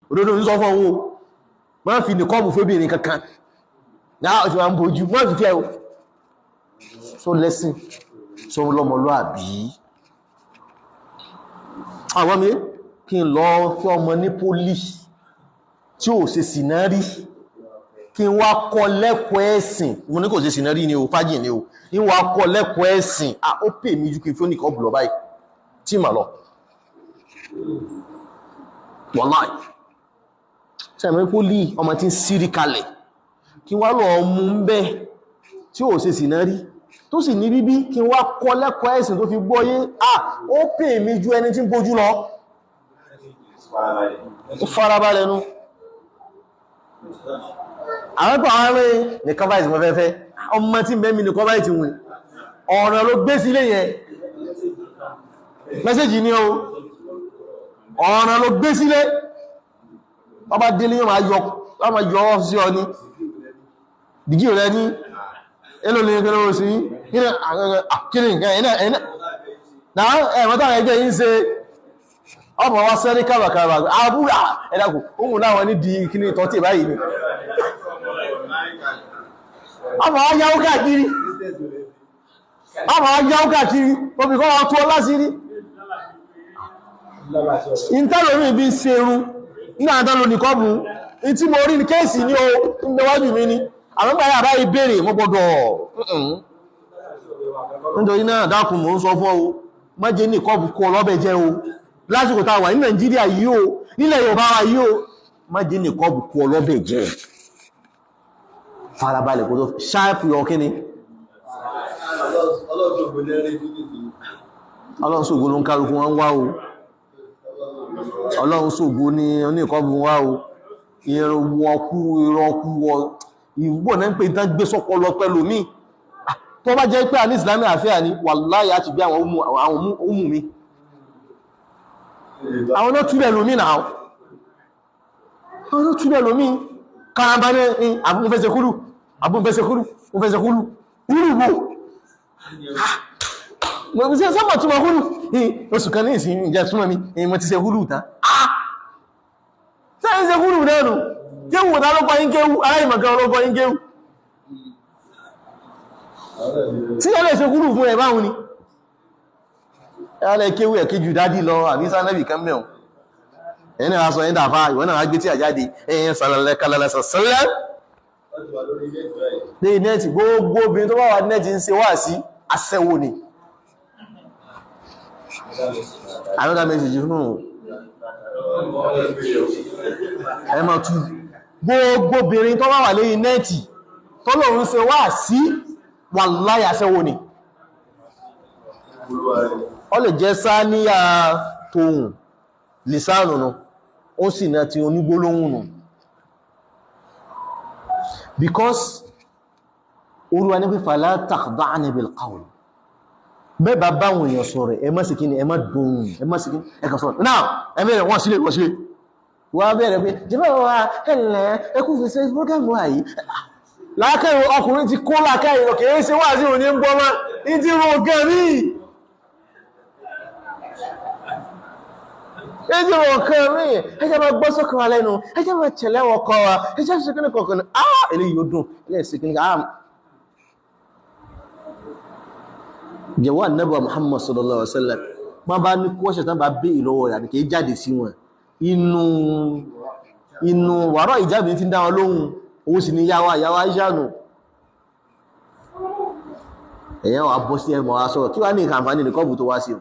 òdodo ń sọ fún owó máa fi nìkọ́bù fóbìnrin kankan náà ọ̀tí máa ń bojú máa fi fẹ́ o so lẹ́sìn so lọ́mọlúàbí àwọn mi kí n lọ fẹ́ ọmọ ní pólì tí ò ṣe sìnárí kí n wá kọ́ lẹ́kọ̀ọ́ ẹ̀sìn mo ní kò ṣe sìnárí ni o fájì ni o kí n wá kọ́ lẹ́kọ̀ọ́ ẹ̀sìn ó pè mí ju kí n fẹ́ nìkọ́bù lọ báyìí tí mà lọ wàláì sẹ́mi pólì ọmọ tí ń sírí kalẹ̀ kí wá lọ mú ń bẹ́ tí ó ṣe sì náà rí tó sì ní bíbí kí wá kọ́ lẹ́kọ̀ọ́ ẹ̀sìn tó fi gbọ́yé ó pè mí ju ẹni tí ń bójú lọ ó farabalẹ̀ nú àwọn pọ̀ àwọn arẹ́ nìkan báyìí mọ́ fẹ́fẹ́ ọmọ tí mẹ́mí nìkan báyìí ti wùn ọ̀rọ̀ ló gbé sílé yẹn mẹ́sẹ̀jì ní o ọ̀rọ̀ ló gbé sílé ọba délé yóò máa yọ ọ́ sí ọ ní dìgí rẹ ní èlò ní ẹgbẹ̀rẹ̀ òsì kíni nǹkan ẹ̀nà náà ẹ̀mọ́ta ẹgbẹ́ yìí ń ṣe ọmọ wá sẹ́rí kàbàkàbà àbúrà ẹ̀dàkù ohun náà wọ́n ní di kíní tọ́tí báyìí ni ọmọ ayáwó káàkiri omi kọ́ wọ́n tó ọlá sí rí ìntẹ́lórí bí ń ṣerú ní àdánlò nìkọ́bù tí mo rí ní kéèsì ní o níwájú mi ní àwọn gbáyà bá ìbéèrè mọ́ gbọ́dọ̀ nítorí náà dákùn mò ń sọ fún o má jẹ́ nìkọ́bù kó lọ́bẹ̀ jẹ́ o lásìkò tá a wà ní Nàìjíríà yìí o nílẹ̀ Yorùbá wa yìí o má jẹ́ nìkọ́bù kó lọ́bẹ̀ jẹ́ farabalẹ̀ kó tó ṣáàpù yọ kíni Ọlọ́run ṣògo ló ń kálukú wọn wá o Ọlọ́run ṣògo ní oníkọ́bù wá o ìrọ̀kú ìwọ̀ náà ń pè tán gbé sọ́pọ̀lọ pẹ̀lú mi tó bá jẹ́ pé àní ìsìlámì àfíà ní wàláhì àti bí àwọn ohun mi àwọn náà túnlẹ̀ lómi náà àwọn náà túnlẹ̀ lómi karamba ní àbúnfẹ́sẹ̀kúrú mo sí sọ́mọ̀ túnmọ̀ húrù oṣù kan ní ìsìn ìjẹ́ túnmọ̀ mi mo ti ṣe húrù tán sẹ́yìn ṣe húrù náà nù kéwù náà lọ́pọ̀ yín kéwù aláìmọ̀kan ọlọ́pọ̀ yín kéwù tí ẹ lè ṣe húrù fún ẹ̀ báhùn ni ẹ lè kéwù ẹ̀ kéjù dádì lọ àbí sánẹ́bì kan mẹ́un ẹni aṣọ ẹni dàfà ìwọ́n náà gbé tí àjáde ẹ̀yìn sàlẹ̀lẹ̀ kalẹ̀lẹ̀ sàlẹ̀ ní nẹ́ẹ̀tì gbogbo obìnrin tó bá wà nẹ́ẹ̀tì ń ṣe wá sí aṣẹ́wó ni another message fún ẹ máa tú gbogbo obìnrin tó bá wà lẹ́yìn nẹ́ẹ̀tì tó lòun ṣe wá sí wàláhì aṣẹ́wó ni ó lè jẹ́ sáníyà tóhùn lìsánù nù ó sì náà ti onígbólóhùn nù because olúwa ní pé fala takhda'na bil qawl bẹ́ẹ̀bà báwọn èèyàn sọ̀rọ̀ ẹ má sì kí ni ẹ má dùn ẹ má sì kí ẹkà sọ̀rọ̀ náà ẹ bẹ̀rẹ̀ wọ́n sílé wọ́n bẹ̀rẹ̀ pé jẹ́bẹ̀ wà ẹ̀lẹ́ ẹkù fi ṣe program wà yìí láàkẹ́rù ọkùnrin ti kó láàkẹ́rù kìí ṣe wà sí òní ń bọ́ mọ́ ní ti rò gẹ̀mí ẹjẹ́ wọ̀ kan rí ẹjẹ́ máa gbọ́ sókè wa lẹ́nu ẹjẹ́ máa tẹ̀lé wọn kọ́ wa ẹjẹ́ ṣe kíní kọ̀ọ̀kan eléyìí ó dùn ilé ìsìn kíní jẹ̀wọ́ ànábì Muhammad sallallahu alaihi wasallam ma bá ní kọ́ṣẹ̀ tán bá bí ìlọ́wọ́ rẹ̀ kìí jáde sí wọn inú wàrọ̀ ìjábì fi dá wọn lóhun owó sì ní yáwá ìṣànù ẹ̀yẹ́ wà bọ́ sí ẹmọ̀ wá sọ́rọ̀ kí wá ní ìkànfà ní nìkọ́bù tó wá sí